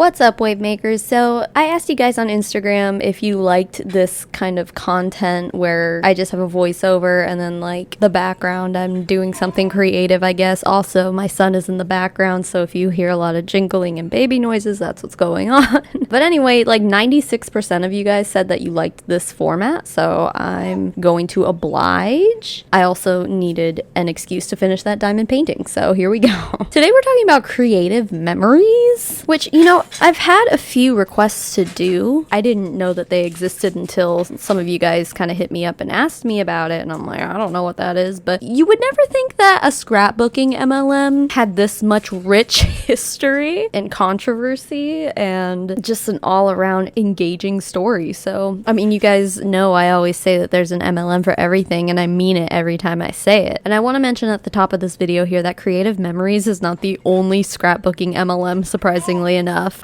What's up, wave makers? So I asked you guys on Instagram if you liked this kind of content where I just have a voiceover and then like the background I'm doing something creative, I guess. Also, my son is in the background, so if you hear a lot of jingling and baby noises, that's what's going on. But anyway, like 96% of you guys said that you liked this format, so I'm going to oblige. I also needed an excuse to finish that diamond painting, so here we go. Today we're talking about creative memories, which, you know, I've had a few requests to do. I didn't know that they existed until some of you guys kind of hit me up and asked me about it, and I'm like, I don't know what that is, but you would never think that a scrapbooking MLM had this much rich history and controversy and just an all-around engaging story. So, I mean, you guys know I always say that there's an MLM for everything, and I mean it every time I say it. And I want to mention at the top of this video here that Creative Memories is not the only scrapbooking MLM, surprisingly enough.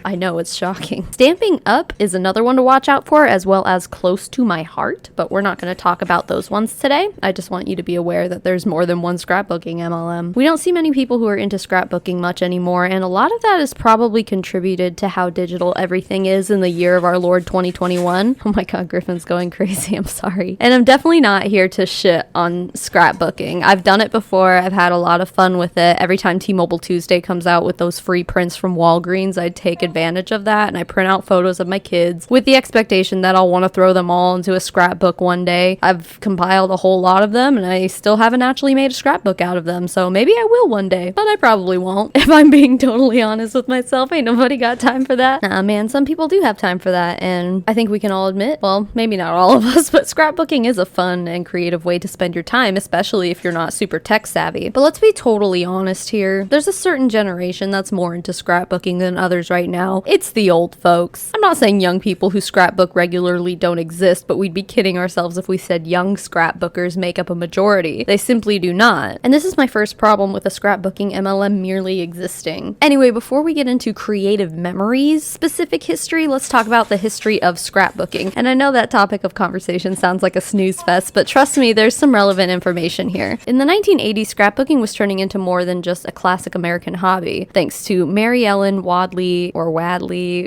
I know, it's shocking. Stamping Up is another one to watch out for, as well as Close to My Heart, but we're not going to talk about those ones today. I just want you to be aware that there's more than one scrapbooking MLM. We don't see many people who are into scrapbooking much anymore, and a lot of that is probably contributed to how digital everything is in the year of our Lord 2021. Oh my god, Griffin's going crazy, I'm sorry. And I'm definitely not here to shit on scrapbooking. I've done it before, I've had a lot of fun with it. Every time T-Mobile Tuesday comes out with those free prints from Walgreens, I take advantage of that and I print out photos of my kids with the expectation that I'll want to throw them all into a scrapbook one day. I've compiled a whole lot of them and I still haven't actually made a scrapbook out of them, so maybe I will one day, but I probably won't. If I'm being totally honest with myself, ain't nobody got time for that. Nah, man, some people do have time for that, and I think we can all admit, well, maybe not all of us, but scrapbooking is a fun and creative way to spend your time, especially if you're not super tech savvy. But let's be totally honest here. There's a certain generation that's more into scrapbooking than others right now. It's the old folks. I'm not saying young people who scrapbook regularly don't exist, but we'd be kidding ourselves if we said young scrapbookers make up a majority. They simply do not. And this is my first problem with a scrapbooking MLM merely existing. Anyway, before we get into Creative Memories specific history, let's talk about the history of scrapbooking. And I know that topic of conversation sounds like a snooze fest, but trust me, there's some relevant information here. In the 1980s, scrapbooking was turning into more than just a classic American hobby, thanks to Mary Ellen Wadley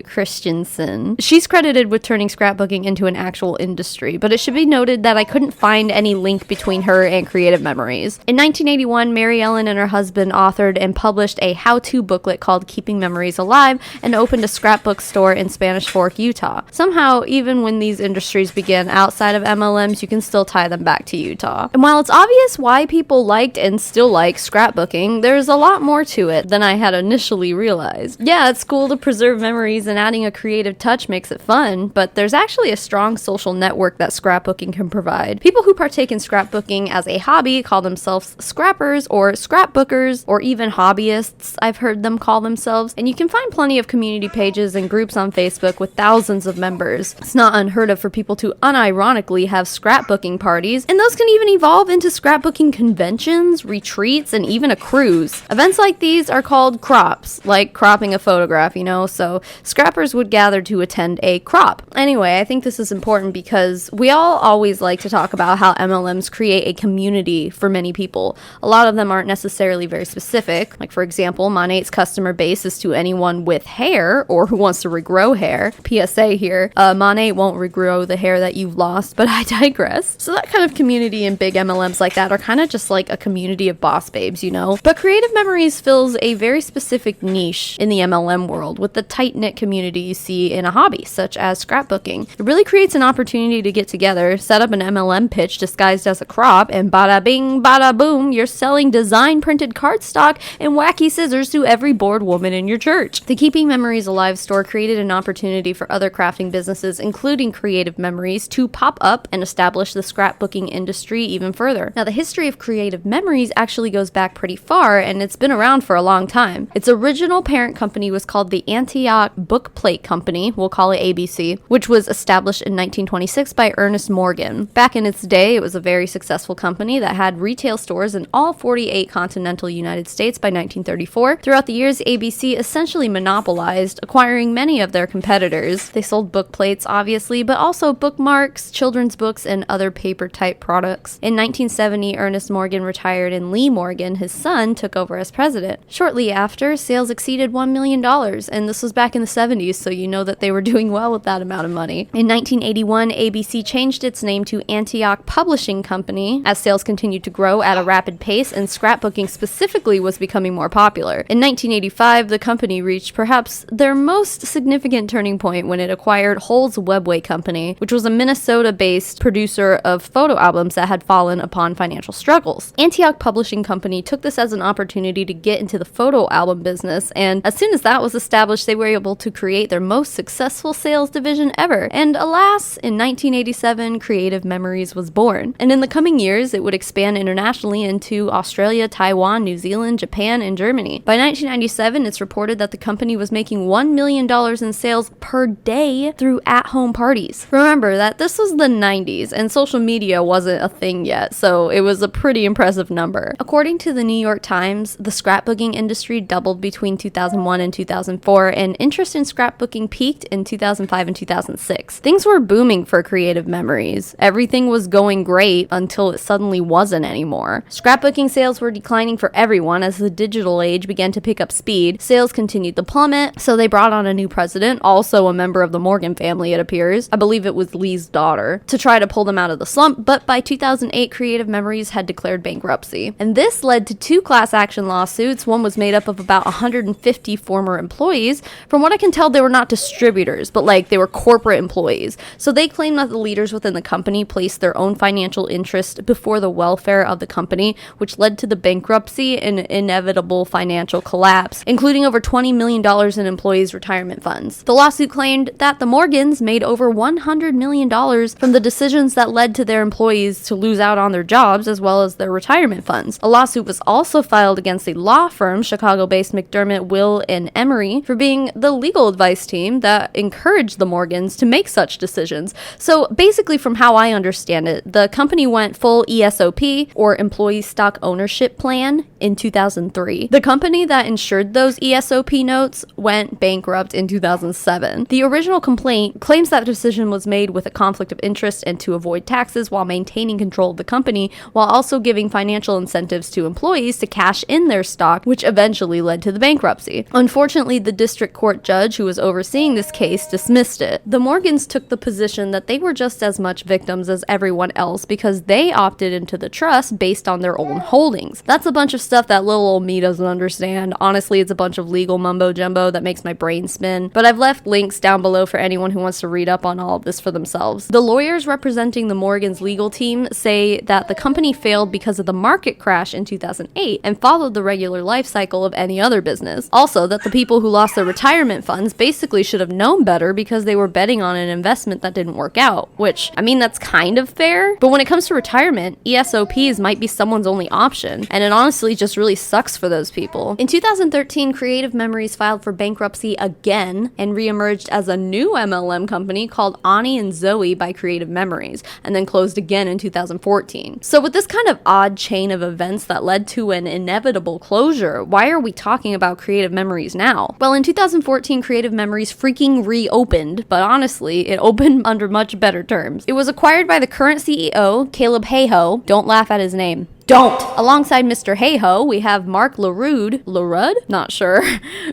Christensen. She's credited with turning scrapbooking into an actual industry, but it should be noted that I couldn't find any link between her and Creative Memories. In 1981, Mary Ellen and her husband authored and published a how-to booklet called Keeping Memories Alive and opened a scrapbook store in Spanish Fork, Utah. Somehow, even when these industries began outside of MLMs, you can still tie them back to Utah. And while it's obvious why people liked and still like scrapbooking, there's a lot more to it than I had initially realized. Yeah, it's cool to preserve memories and adding a creative touch makes it fun, but there's actually a strong social network that scrapbooking can provide. People who partake in scrapbooking as a hobby call themselves scrappers or scrapbookers, or even hobbyists, I've heard them call themselves, and you can find plenty of community pages and groups on Facebook with thousands of members. It's not unheard of for people to unironically have scrapbooking parties, and those can even evolve into scrapbooking conventions, retreats, and even a cruise. Events like these are called crops, like cropping a photograph, you know, so scrappers would gather to attend a crop. Anyway, I think this is important because we all always like to talk about how MLMs create a community for many people. A lot of them aren't necessarily very specific. Like, for example, Monate's customer base is to anyone with hair or who wants to regrow hair. PSA here, Monate won't regrow the hair that you've lost, but I digress. So that kind of community in big MLMs like that are kind of just like a community of boss babes, you know? But Creative Memories fills a very specific niche in the MLM world with the tight-knit community you see in a hobby, such as scrapbooking. It really creates an opportunity to get together, set up an MLM pitch disguised as a crop, and bada bing, bada boom, you're selling design-printed cardstock and wacky scissors to every bored woman in your church. The Keeping Memories Alive store created an opportunity for other crafting businesses, including Creative Memories, to pop up and establish the scrapbooking industry even further. Now, the history of Creative Memories actually goes back pretty far, and it's been around for a long time. Its original parent company was called the Antioch Bookplate Company, we'll call it ABC, which was established in 1926 by Ernest Morgan. Back in its day, it was a very successful company that had retail stores in all 48 continental United States by 1934. Throughout the years, ABC essentially monopolized, acquiring many of their competitors. They sold book plates, obviously, but also bookmarks, children's books, and other paper-type products. In 1970, Ernest Morgan retired and Lee Morgan, his son, took over as president. Shortly after, sales exceeded $1 million, and and this was back in the 70s, so you know that they were doing well with that amount of money. In 1981, ABC changed its name to Antioch Publishing Company as sales continued to grow at a rapid pace and scrapbooking specifically was becoming more popular. In 1985, the company reached perhaps their most significant turning point when it acquired Hole's Webway Company, which was a Minnesota-based producer of photo albums that had fallen upon financial struggles. Antioch Publishing Company took this as an opportunity to get into the photo album business, and as soon as that was established, they were able to create their most successful sales division ever. And alas, in 1987, Creative Memories was born. And in the coming years, it would expand internationally into Australia, Taiwan, New Zealand, Japan, and Germany. By 1997, it's reported that the company was making $1 million in sales per day through at-home parties. Remember that this was the 90s, and social media wasn't a thing yet, so it was a pretty impressive number. According to the New York Times, the scrapbooking industry doubled between 2001 and 2004, and interest in scrapbooking peaked in 2005 and 2006. Things were booming for Creative Memories. Everything was going great until it suddenly wasn't anymore. Scrapbooking sales were declining for everyone as the digital age began to pick up speed. Sales continued to plummet, so they brought on a new president, also a member of the Morgan family it appears. I believe it was Lee's daughter, to try to pull them out of the slump, but by 2008, Creative Memories had declared bankruptcy. And this led to 2 class action lawsuits. One was made up of about 150 former employees. From what I can tell, they were not distributors, but they were corporate employees. So they claimed that the leaders within the company placed their own financial interest before the welfare of the company, which led to the bankruptcy and inevitable financial collapse, including over $20 million in employees' retirement funds. The lawsuit claimed that the Morgans made over $100 million from the decisions that led to their employees to lose out on their jobs as well as their retirement funds. A lawsuit was also filed against a law firm, Chicago-based McDermott, Will and Emery, for being the legal advice team that encouraged the Morgans to make such decisions. So basically, from how I understand it, the company went full ESOP, or Employee Stock Ownership Plan, in 2003. The company that insured those ESOP notes went bankrupt in 2007. The original complaint claims that the decision was made with a conflict of interest and to avoid taxes while maintaining control of the company, while also giving financial incentives to employees to cash in their stock, which eventually led to the bankruptcy. Unfortunately, the district court judge who was overseeing this case dismissed it. The Morgans took the position that they were just as much victims as everyone else because they opted into the trust based on their own holdings. That's a bunch of stuff that little old me doesn't understand. Honestly, it's a bunch of legal mumbo jumbo that makes my brain spin, but I've left links down below for anyone who wants to read up on all of this for themselves. The lawyers representing the Morgans legal team say that the company failed because of the market crash in 2008 and followed the regular life cycle of any other business. Also, that the people who lost their retirement funds basically should have known better because they were betting on an investment that didn't work out, which, I mean, that's kind of fair, but when it comes to retirement, ESOPs might be someone's only option, and it honestly just really sucks for those people. In 2013, Creative Memories filed for bankruptcy again and re-emerged as a new MLM company called Ani and Zoe by Creative Memories, and then closed again in 2014. So with this kind of odd chain of events that led to an inevitable closure, why are we talking about Creative Memories now? Well, in 2014, Creative Memories freaking reopened, but honestly, it opened under much better terms. It was acquired by the current CEO, Caleb Hayhoe. Don't laugh at his name. Don't! Alongside Mr. Hayhoe, we have Mark LaRude? Not sure,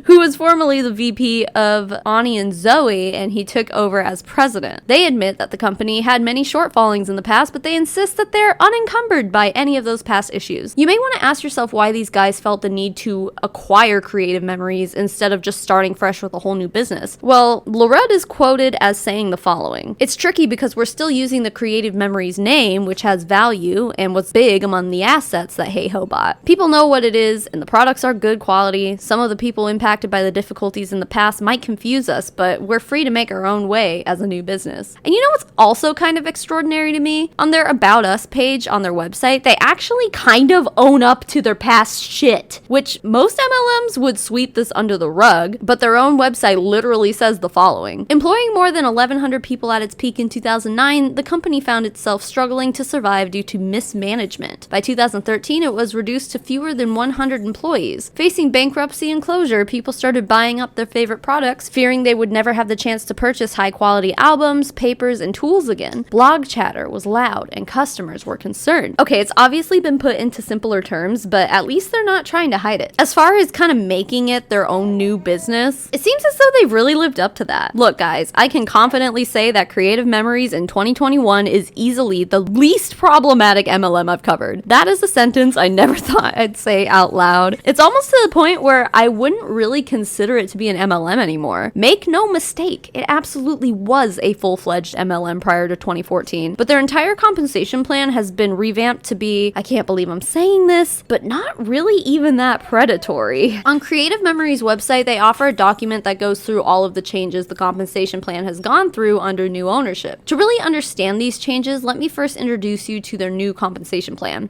who was formerly the VP of Ani and Zoe, and he took over as president. They admit that the company had many shortfallings in the past, but they insist that they're unencumbered by any of those past issues. You may want to ask yourself why these guys felt the need to acquire Creative Memories instead of just starting fresh with a whole new business. Well, LaRude is quoted as saying the following: "It's tricky because we're still using the Creative Memories name, which has value and was big among the assets that Hayhoe bought. People know what it is, and the products are good quality. Some of the people impacted by the difficulties in the past might confuse us, but we're free to make our own way as a new business." And you know what's also kind of extraordinary to me? On their About Us page on their website, they actually kind of own up to their past shit, which most MLMs would sweep this under the rug, but their own website literally says the following: "Employing more than 1,100 people at its peak in 2009, the company found itself struggling to survive due to mismanagement. By 2013, it was reduced to fewer than 100 employees. Facing bankruptcy and closure, people started buying up their favorite products, fearing they would never have the chance to purchase high-quality albums, papers, and tools again. Blog chatter was loud, and customers were concerned. Okay, it's obviously been put into simpler terms, but at least they're not trying to hide it. As far as kind of making it their own new business, it seems as though they've really lived up to that. Look, guys, I can confidently say that Creative Memories in 2021 is easily the least problematic MLM I've covered. That is a sentence I never thought I'd say out loud. It's almost to the point where I wouldn't really consider it to be an MLM anymore. Make no mistake, it absolutely was a full-fledged MLM prior to 2014, but their entire compensation plan has been revamped to be, I can't believe I'm saying this, but not really even that predatory. On Creative Memories' website, they offer a document that goes through all of the changes the compensation plan has gone through under new ownership. To really understand these changes, let me first introduce you to their new compensation plan.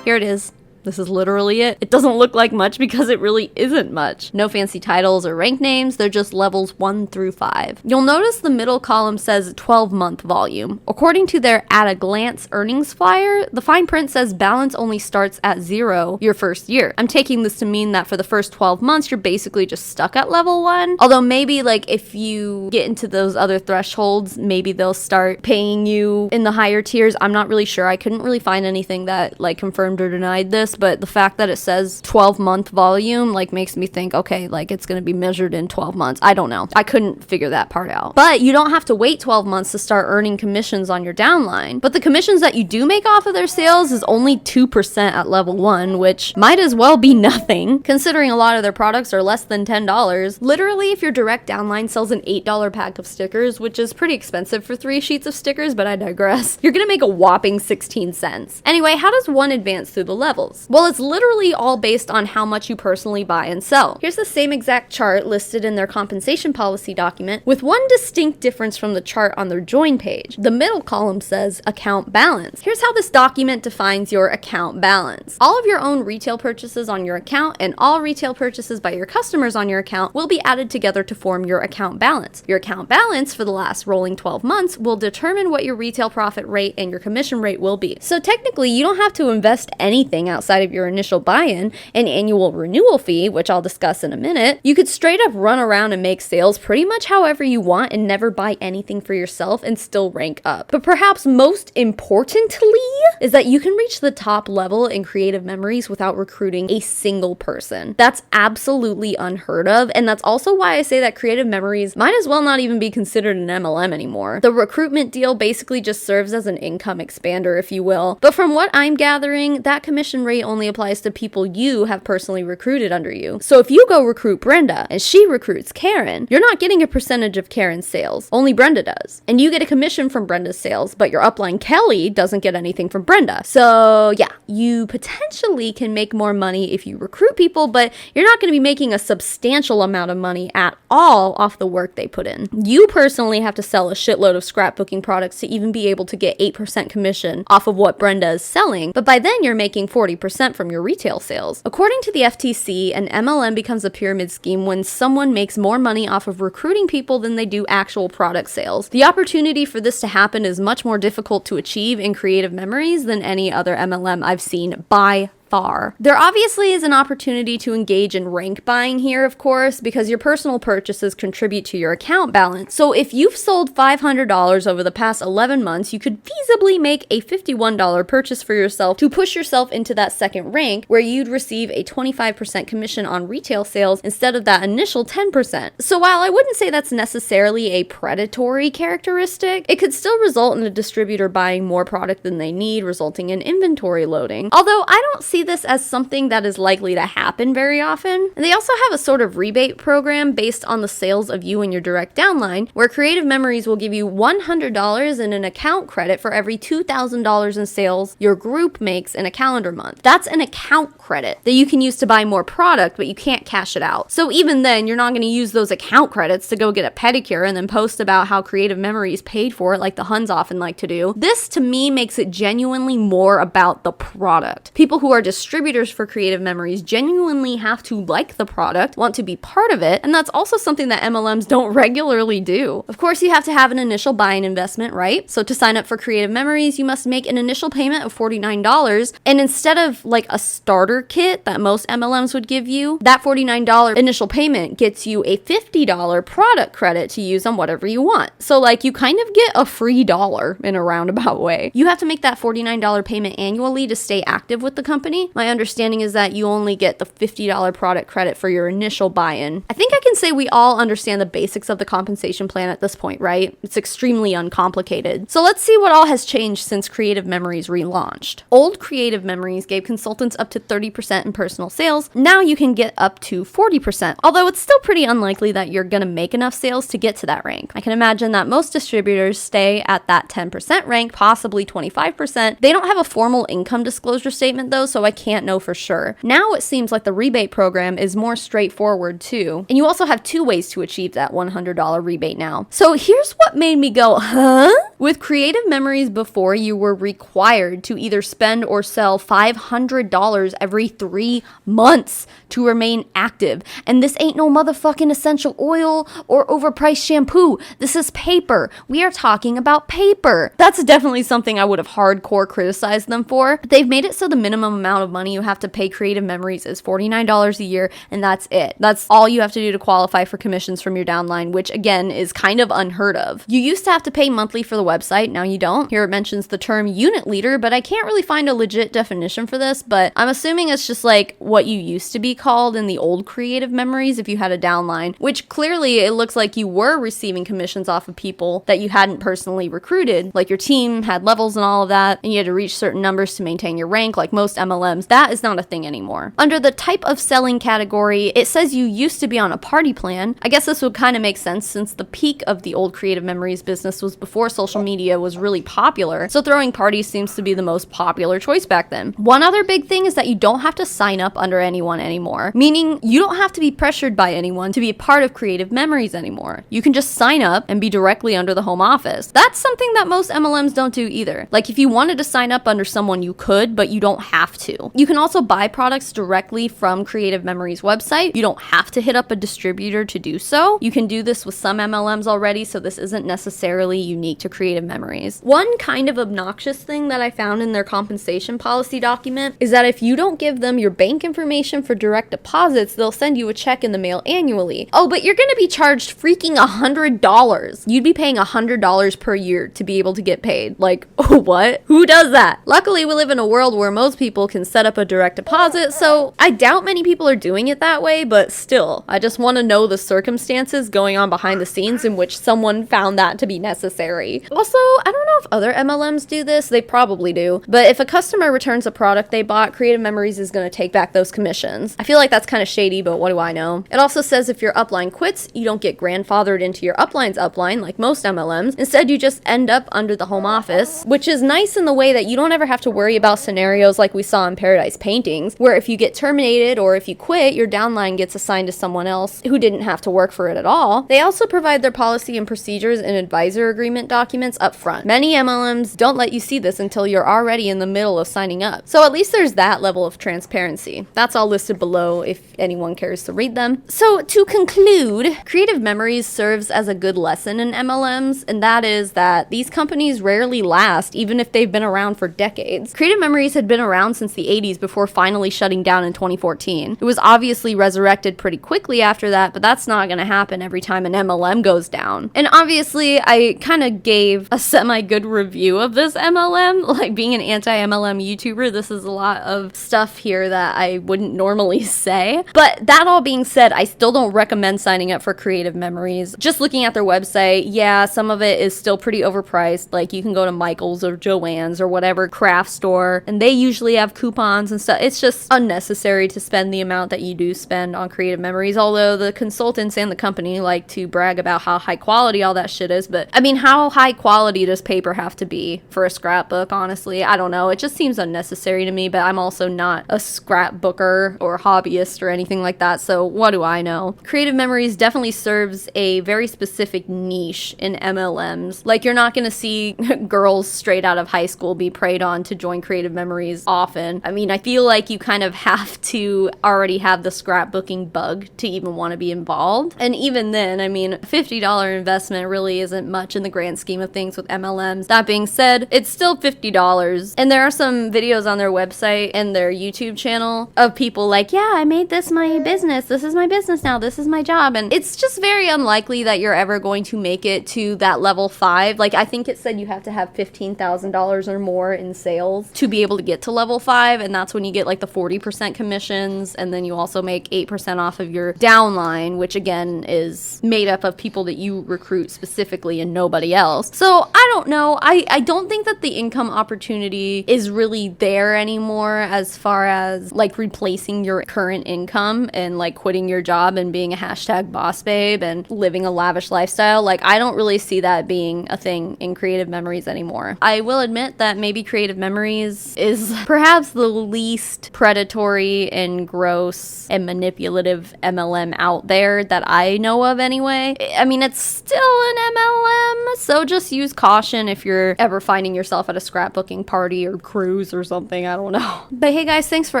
Here it is. This is literally it. It doesn't look like much because it really isn't much. No fancy titles or rank names, they're just levels 1 through 5. You'll notice the middle column says 12-month volume. According to their at a glance earnings flyer, the fine print says balance only starts at 0 your first year. I'm taking this to mean that for the first 12 months, you're basically just stuck at level 1. Although maybe like if you get into those other thresholds, maybe they'll start paying you in the higher tiers. I'm not really sure. I couldn't really find anything that like confirmed or denied this, but the fact that it says 12-month volume like makes me think, okay, like it's going to be measured in 12 months. I don't know. I couldn't figure that part out. But you don't have to wait 12 months to start earning commissions on your downline. But the commissions that you do make off of their sales is only 2% at level 1, which might as well be nothing, considering a lot of their products are less than $10. Literally, if your direct downline sells an $8 pack of stickers, which is pretty expensive for 3 sheets of stickers, but I digress, you're going to make a whopping 16 cents. Anyway, how does one advance through the levels? Well, it's literally all based on how much you personally buy and sell. Here's the same exact chart listed in their compensation policy document, with one distinct difference from the chart on their join page. The middle column says account balance. Here's how this document defines your account balance. All of your own retail purchases on your account and all retail purchases by your customers on your account will be added together to form your account balance. Your account balance for the last rolling 12 months will determine what your retail profit rate and your commission rate will be. So technically, you don't have to invest anything outside of your initial buy-in, an annual renewal fee, which I'll discuss in a minute. You could straight up run around and make sales pretty much however you want and never buy anything for yourself and still rank up. But perhaps most importantly is that you can reach the top level in Creative Memories without recruiting a single person. That's absolutely unheard of, and that's also why I say that Creative Memories might as well not even be considered an MLM anymore. The recruitment deal basically just serves as an income expander, if you will. But from what I'm gathering, that commission rate only applies to people you have personally recruited under you. So if you go recruit Brenda and she recruits Karen, you're not getting a percentage of Karen's sales. Only Brenda does. And you get a commission from Brenda's sales, but your upline Kelly doesn't get anything from Brenda. So yeah, you potentially can make more money if you recruit people, but you're not going to be making a substantial amount of money at all off the work they put in. You personally have to sell a shitload of scrapbooking products to even be able to get 8% commission off of what Brenda is selling, but by then you're making 40% from your retail sales. According to the FTC, an MLM becomes a pyramid scheme when someone makes more money off of recruiting people than they do actual product sales. The opportunity for this to happen is much more difficult to achieve in Creative Memories than any other MLM I've seen by far. There obviously is an opportunity to engage in rank buying here, of course, because your personal purchases contribute to your account balance. So if you've sold $500 over the past 11 months, you could feasibly make a $51 purchase for yourself to push yourself into that second rank where you'd receive a 25% commission on retail sales instead of that initial 10%. So while I wouldn't say that's necessarily a predatory characteristic, it could still result in a distributor buying more product than they need, resulting in inventory loading. Although I don't see this as something that is likely to happen very often. And they also have a sort of rebate program based on the sales of you and your direct downline, where Creative Memories will give you $100 in an account credit for every $2,000 in sales your group makes in a calendar month. That's an account credit that you can use to buy more product, but you can't cash it out. So even then, you're not going to use those account credits to go get a pedicure and then post about how Creative Memories paid for it like the Huns often like to do. This, to me, makes it genuinely more about the product. People who are distributors for Creative Memories genuinely have to like the product, want to be part of it, and that's also something that MLMs don't regularly do. Of course, you have to have an initial buy-in investment, right? So to sign up for Creative Memories, you must make an initial payment of $49, and instead of like a starter kit that most MLMs would give you, that $49 initial payment gets you a $50 product credit to use on whatever you want. So like you kind of get a free dollar in a roundabout way. You have to make that $49 payment annually to stay active with the company. My understanding is that you only get the $50 product credit for your initial buy-in. I think I can say we all understand the basics of the compensation plan at this point, right? It's extremely uncomplicated. So let's see what all has changed since Creative Memories relaunched. Old Creative Memories gave consultants up to 30% in personal sales. Now you can get up to 40%, although it's still pretty unlikely that you're gonna make enough sales to get to that rank. I can imagine that most distributors stay at that 10% rank, possibly 25%. They don't have a formal income disclosure statement though, so I can't know for sure. Now it seems like the rebate program is more straightforward too, and you also have two ways to achieve that $100 rebate now. So here's what made me go, huh? With Creative Memories before, you were required to either spend or sell $500 every 3 months to remain active. And this ain't no motherfucking essential oil or overpriced shampoo. This is paper. We are talking about paper. That's definitely something I would have hardcore criticized them for. But they've made it so the minimum amount of money you have to pay Creative Memories is $49 a year, and that's it. That's all you have to do to qualify for commissions from your downline, which again is kind of unheard of. You used to have to pay monthly for the website, now you don't. Here it mentions the term unit leader, but I can't really find a legit definition for this, but I'm assuming it's just like what you used to be called in the old Creative Memories if you had a downline, which clearly it looks like you were receiving commissions off of people that you hadn't personally recruited. Like your team had levels and all of that, and you had to reach certain numbers to maintain your rank like most MLMs. That is not a thing anymore. Under the type of selling category, it says you used to be on a party plan. I guess this would kind of make sense since the peak of the old Creative Memories business was before social media was really popular, so throwing parties seems to be the most popular choice back then. One other big thing is that you don't have to sign up under anyone anymore, meaning you don't have to be pressured by anyone to be a part of Creative Memories anymore. You can just sign up and be directly under the home office. That's something that most MLMs don't do either. Like if you wanted to sign up under someone, you could, but you don't have to. You can also buy products directly from Creative Memories website. You don't have to hit up a distributor to do so. You can do this with some MLMs already, so this isn't necessarily unique to Creative Memories. One kind of obnoxious thing that I found in their compensation policy document is that if you don't give them your bank information for direct deposits, they'll send you a check in the mail annually. Oh, but you're gonna be charged freaking $100. You'd be paying $100 per year to be able to get paid. Like, what? Who does that? Luckily, we live in a world where most people can set up a direct deposit, so I doubt many people are doing it that way, but still, I just want to know the circumstances going on behind the scenes in which someone found that to be necessary. Also, I don't know if other MLMs do this, they probably do, but if a customer returns a product they bought, Creative Memories is going to take back those commissions. I feel like that's kind of shady, but what do I know? It also says if your upline quits, you don't get grandfathered into your upline's upline like most MLMs. Instead, you just end up under the home office, which is nice in the way that you don't ever have to worry about scenarios like we saw in Paradise Paintings, where if you get terminated or if you quit, your downline gets assigned to someone else who didn't have to work for it at all. They also provide their policy and procedures and advisor agreement documents up front. Many MLMs don't let you see this until you're already in the middle of signing up. So at least there's that level of transparency. That's all listed below if anyone cares to read them. So to conclude, Creative Memories serves as a good lesson in MLMs, and that is that these companies rarely last even if they've been around for decades. Creative Memories had been around since the 80s before finally shutting down in 2014. It was obviously resurrected pretty quickly after that, but that's not going to happen every time an MLM goes down. And obviously, I kind of gave a semi-good review of this MLM. Like being an anti-MLM YouTuber, this is a lot of stuff here that I wouldn't normally say. But that all being said, I still don't recommend signing up for Creative Memories. Just looking at their website, yeah, some of it is still pretty overpriced. Like you can go to Michael's or Joann's or whatever craft store, and they usually have coupons and stuff. It's just unnecessary to spend the amount that you do spend on Creative Memories, although the consultants and the company like to brag about how high quality all that shit is. But I mean, how high quality does paper have to be for a scrapbook, honestly? I don't know. It just seems unnecessary to me, but I'm also not a scrapbooker or hobbyist or anything like that, so what do I know? Creative Memories definitely serves a very specific niche in MLMs. Like, you're not gonna see girls straight out of high school be preyed on to join Creative Memories often. I mean, I feel like you kind of have to already have the scrapbooking bug to even want to be involved. And even then, I mean, $50 investment really isn't much in the grand scheme of things with MLMs. That being said, it's still $50. And there are some videos on their website and their YouTube channel of people like, yeah, I made this my business. This is my business now. This is my job. And it's just very unlikely that you're ever going to make it to that level 5. Like, I think it said you have to have $15,000 or more in sales to be able to get to level 5. And that's when you get like the 40% commissions. And then you also make 8% off of your downline, which again is made up of people that you recruit specifically and nobody else. So I don't know. I don't think that the income opportunity is really there anymore as far as like replacing your current income and like quitting your job and being a hashtag boss babe and living a lavish lifestyle. Like, I don't really see that being a thing in Creative Memories anymore. I will admit that maybe Creative Memories is perhaps the least predatory and gross and manipulative MLM out there that I know of anyway. I mean, it's still an MLM, so just use caution if you're ever finding yourself at a scrapbooking party or cruise or something. I don't know. But hey guys, thanks for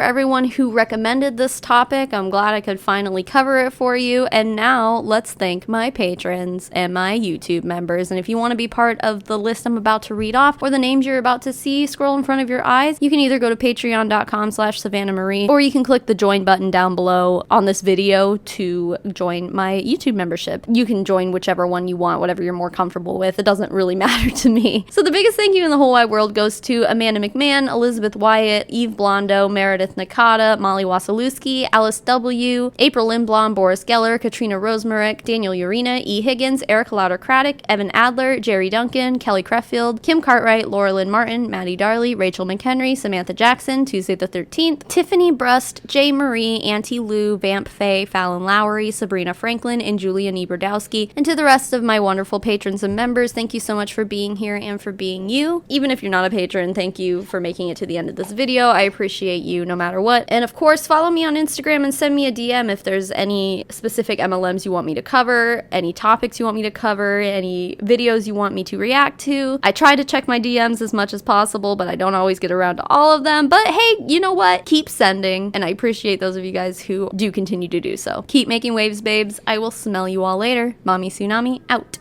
everyone who recommended this topic. I'm glad I could finally cover it for you. And now let's thank my patrons and my YouTube members. And if you want to be part of the list I'm about to read off or the names you're about to see scroll in front of your eyes, you can either go to patreon.com/SavannahMarie, or you can click the join button down below on this video to join my YouTube membership. You can join whichever one you want, whatever you're more comfortable with. It doesn't really matter to me. So the biggest thank you in the whole wide world goes to Amanda McMahon, Elizabeth Wyatt, Eve Blondo, Meredith Nakata, Molly Wasilewski, Alice W., April Lindblom, Boris Geller, Katrina Rosemarick, Daniel Urena, E. Higgins, Eric Lauder-Craddock, Evan Adler, Jerry Duncan, Kelly Creffield, Kim Cartwright, Laura Lynn Martin, Maddie Darley, Rachel McHenry, Samantha Jackson, Tuesday the 13th, Tiffany Brust, Jay Marie, Auntie Lou, Vamp Faye, Fallon Lowry, Sabrina Franklin, and Julia Nieberdowski. And to the rest of my wonderful patrons and members, thank you so much for being here and for being you. Even if you're not a patron, thank you for making it to the end of this video. I appreciate you no matter what. And of course, follow me on Instagram and send me a DM if there's any specific MLMs you want me to cover, any topics you want me to cover, any videos you want me to react to. I try to check my DMs as much as possible, but I don't always get around to all of them. But hey, you know what? Keep sending, and I appreciate those of you guys who do continue to do so. Keep making waves, babes. I will smell you all later. Mommy Tsunami out.